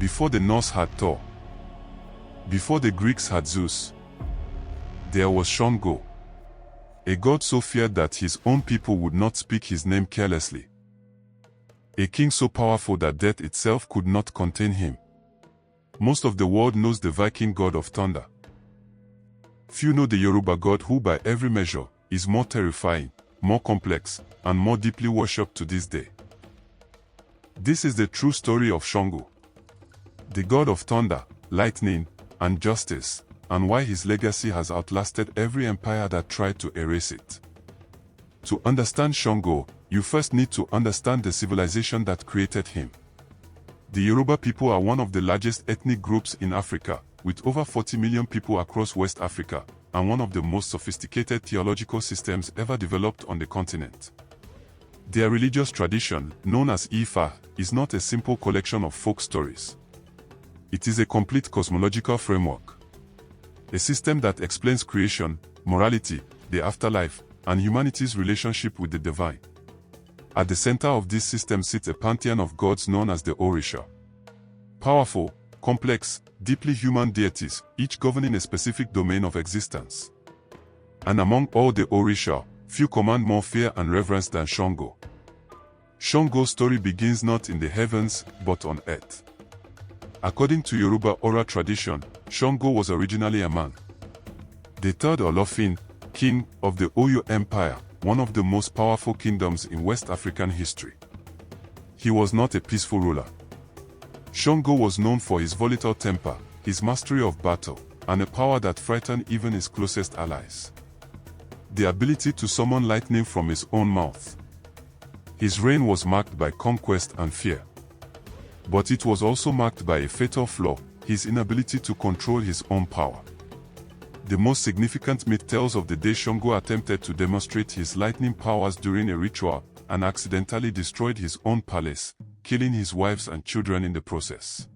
Before the Norse had Thor, before the Greeks had Zeus, there was Shango, a god so feared that his own people would not speak his name carelessly. A king so powerful that death itself could not contain him. Most of the world knows the Viking god of thunder. Few know the Yoruba god who by every measure is more terrifying, more complex, and more deeply worshipped to this day. This is the true story of Shango, the god of thunder, lightning, and justice, and why his legacy has outlasted every empire that tried to erase it. To understand Shango, you first need to understand the civilization that created him. The Yoruba people are one of the largest ethnic groups in Africa, with over 40 million people across West Africa, and one of the most sophisticated theological systems ever developed on the continent. Their religious tradition, known as Ifa, is not a simple collection of folk stories. It is a complete cosmological framework. A system that explains creation, morality, the afterlife, and humanity's relationship with the divine. At the center of this system sits a pantheon of gods known as the Orisha. Powerful, complex, deeply human deities, each governing a specific domain of existence. And among all the Orisha, few command more fear and reverence than Shango. Shango's story begins not in the heavens, but on earth. According to Yoruba oral tradition, Shango was originally a man. The third Olofin, king of the Oyo Empire, one of the most powerful kingdoms in West African history. He was not a peaceful ruler. Shango was known for his volatile temper, his mastery of battle, and a power that frightened even his closest allies. The ability to summon lightning from his own mouth. His reign was marked by conquest and fear. But it was also marked by a fatal flaw, his inability to control his own power. The most significant myth tells of the day Shango attempted to demonstrate his lightning powers during a ritual and accidentally destroyed his own palace, killing his wives and children in the process.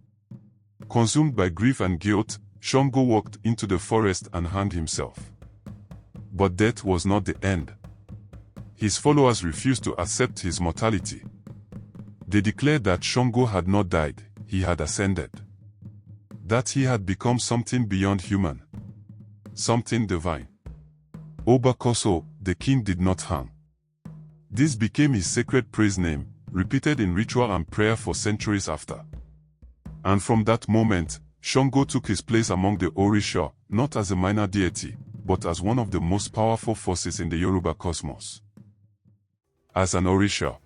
Consumed by grief and guilt, Shango walked into the forest and hanged himself. But death was not the end. His followers refused to accept his mortality. They declared that Shango had not died, he had ascended. That he had become something beyond human. Something divine. Obakoso, the king, did not hang. This became his sacred praise name, repeated in ritual and prayer for centuries after. And from that moment, Shango took his place among the Orisha, not as a minor deity, but as one of the most powerful forces in the Yoruba cosmos. As an Orisha,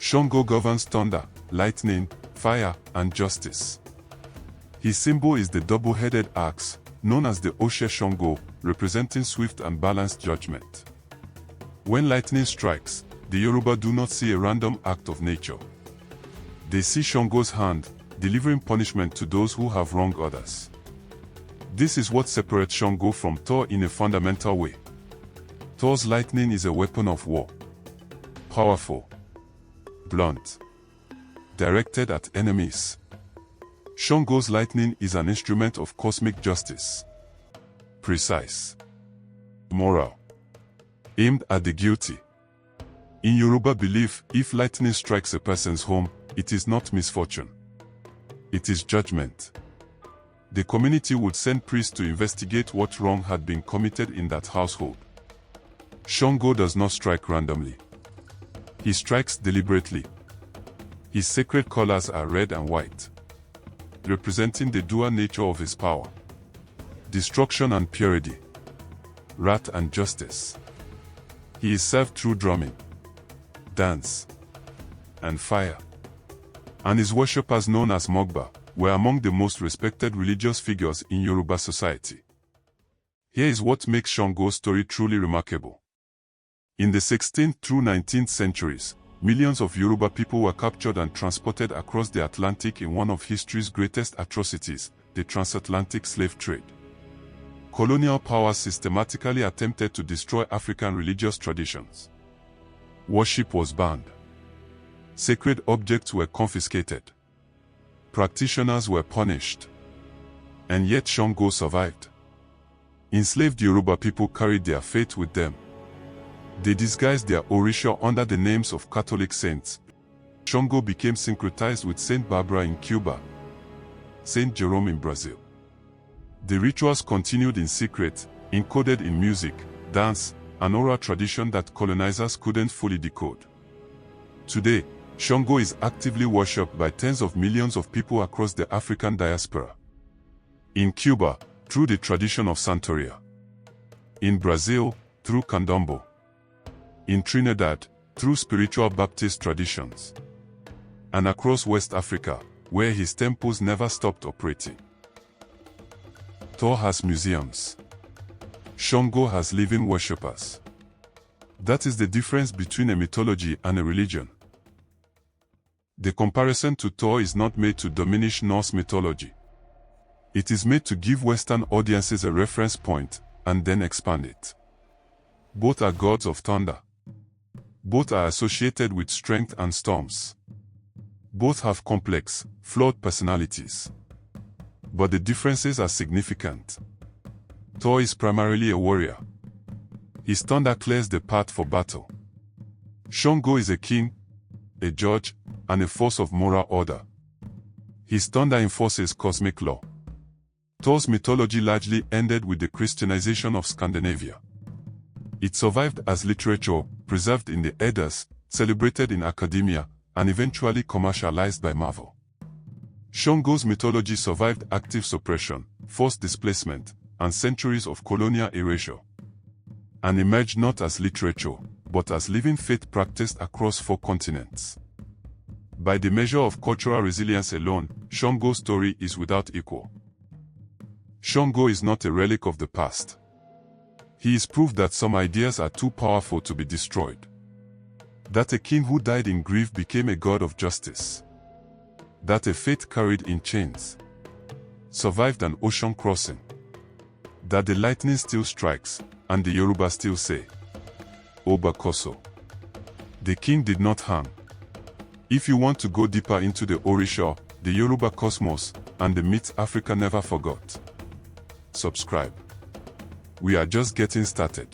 Shango governs thunder, lightning, fire, and justice. His symbol is the double-headed axe, known as the Oshe Shango, representing swift and balanced judgment. When lightning strikes, the Yoruba do not see a random act of nature. They see Shango's hand, delivering punishment to those who have wronged others. This is what separates Shango from Thor in a fundamental way. Thor's lightning is a weapon of war. Powerful, blunt, directed at enemies. Shango's lightning is an instrument of cosmic justice. Precise, moral, aimed at the guilty. In Yoruba belief, if lightning strikes a person's home, it is not misfortune. It is judgment. The community would send priests to investigate what wrong had been committed in that household. Shango does not strike randomly. He strikes deliberately. His sacred colors are red and white, representing the dual nature of his power. Destruction and purity. Wrath and justice. He is served through drumming, dance, and fire. And his worshippers, known as Mogba, were among the most respected religious figures in Yoruba society. Here is what makes Shango's story truly remarkable. In the 16th through 19th centuries, millions of Yoruba people were captured and transported across the Atlantic in one of history's greatest atrocities, the transatlantic slave trade. Colonial powers systematically attempted to destroy African religious traditions. Worship was banned. Sacred objects were confiscated. Practitioners were punished. And yet Shango survived. Enslaved Yoruba people carried their faith with them. They disguised their Orisha under the names of Catholic saints. Shango became syncretized with Saint Barbara in Cuba, Saint Jerome in Brazil. The rituals continued in secret, encoded in music, dance, and oral tradition that colonizers couldn't fully decode. Today, Shango is actively worshipped by tens of millions of people across the African diaspora. In Cuba, through the tradition of Santeria. In Brazil, through Candomblé. In Trinidad, through spiritual Baptist traditions. And across West Africa, where his temples never stopped operating. Thor has museums. Shango has living worshippers. That is the difference between a mythology and a religion. The comparison to Thor is not made to diminish Norse mythology. It is made to give Western audiences a reference point, and then expand it. Both are gods of thunder. Both are associated with strength and storms. Both have complex, flawed personalities. But the differences are significant. Thor is primarily a warrior. His thunder clears the path for battle. Shango is a king, a judge, and a force of moral order. His thunder enforces cosmic law. Thor's mythology largely ended with the Christianization of Scandinavia. It survived as literature, preserved in the Eddas, celebrated in academia, and eventually commercialized by Marvel. Shango's mythology survived active suppression, forced displacement, and centuries of colonial erasure. And emerged not as literature, but as living faith practiced across 4 continents. By the measure of cultural resilience alone, Shango's story is without equal. Shango is not a relic of the past. He is proof that some ideas are too powerful to be destroyed. That a king who died in grief became a god of justice. That a faith carried in chains survived an ocean crossing. That the lightning still strikes, and the Yoruba still say, Oba Koso. The king did not hang. If you want to go deeper into the Orisha, the Yoruba cosmos, and the myths Africa never forgot, subscribe. We are just getting started.